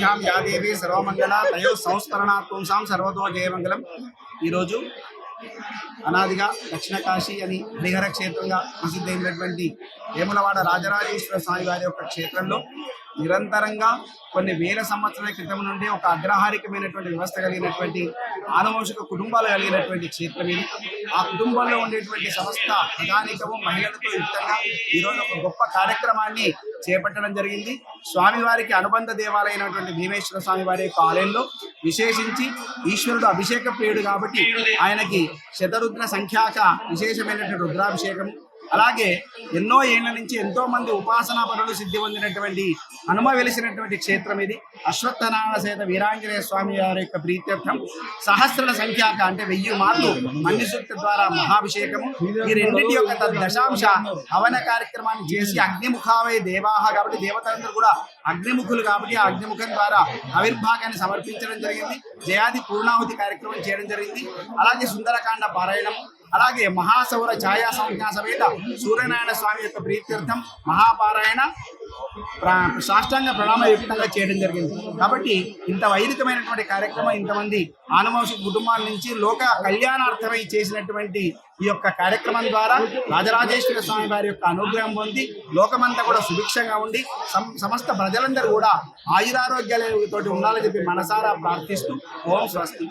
ఆరాధ్యాం yeah దేవి సర్వమంగళ తయో సంస్మరణాత్ పుంసాం సర్వతో జయమంగళం. ఈరోజు అనాదిగా దక్షిణ కాశీ అని హరిహర క్షేత్రంగా ప్రసిద్ధమైనటువంటి వేములవాడ రాజరాజేశ్వర స్వామి వారి యొక్క క్షేత్రంలో నిరంతరంగా కొన్ని వేల సంవత్సరాల క్రితం నుండి ఒక అగ్రహారికమైనటువంటి వ్యవస్థ కలిగినటువంటి ఆనువంశిక కుటుంబాలు కలిగినటువంటి క్షేత్రం ఇది. ఆ కుటుంబంలో ఉండేటువంటి సమస్త ప్రధానికము మహిళలతో యుక్తంగా ఈరోజు ఒక గొప్ప కార్యక్రమాన్ని చేపట్టడం జరిగింది. స్వామివారికి అనుబంధ దేవాలయమైనటువంటి భీమేశ్వర స్వామి వారి యొక్క ఆలయంలో విశేషించి ఈశ్వరుడు అభిషేక ప్రియుడు కాబట్టి ఆయనకి శతరుద్ర సంఖ్యాక విశేషమైనటువంటి రుద్రాభిషేకం, అలాగే ఎన్నో ఏళ్ల నుంచి ఎంతో మంది ఉపాసనా పనులు సిద్ధి పొందినటువంటి హనుమ వెలిసినటువంటి క్షేత్రం ఇది. అశ్వత్థనారాయణ సహిత వీరాంజనేయ స్వామి వారి యొక్క ప్రీత్యర్థం సహస్ర సంఖ్యాక అంటే 1000 మార్లు మన్నిసూక్తి ద్వారా మహాభిషేకము. ఈ రెండింటి యొక్క దశాంశ హవన కార్యక్రమాన్ని చేసి అగ్నిముఖావై దేవాహ కాబట్టి దేవతలందరూ కూడా అగ్నిముఖులు కాబట్టి ఆ అగ్నిముఖం ద్వారా ఆవిర్భాగాన్ని సమర్పించడం జరిగింది. జయాది పూర్ణాహుతి కార్యక్రమం చేయడం జరిగింది. అలాగే సుందరకాండ పారాయణం, అలాగే మహాసౌర ఛాయా సంజ్ఞా సమేత సూర్యనారాయణ స్వామి యొక్క ప్రీత్యర్థం మహాపారాయణ సాష్టాంగ ప్రణామయుక్తంగా చేయడం జరిగింది. కాబట్టి ఇంత వైదికమైనటువంటి కార్యక్రమం ఇంతమంది ఆనువంశిక కుటుంబాల నుంచి లోక కళ్యాణార్థమై చేసినటువంటి ఈ యొక్క కార్యక్రమం ద్వారా రాజరాజేశ్వర స్వామి వారి యొక్క అనుగ్రహం పొంది లోకమంతా కూడా సుభిక్షంగా ఉండి సమస్త ప్రజలందరూ కూడా ఆయురారోగ్యాలతోటి ఉండాలని చెప్పి మనసారా ప్రార్థిస్తూ ఓం స్వస్తి.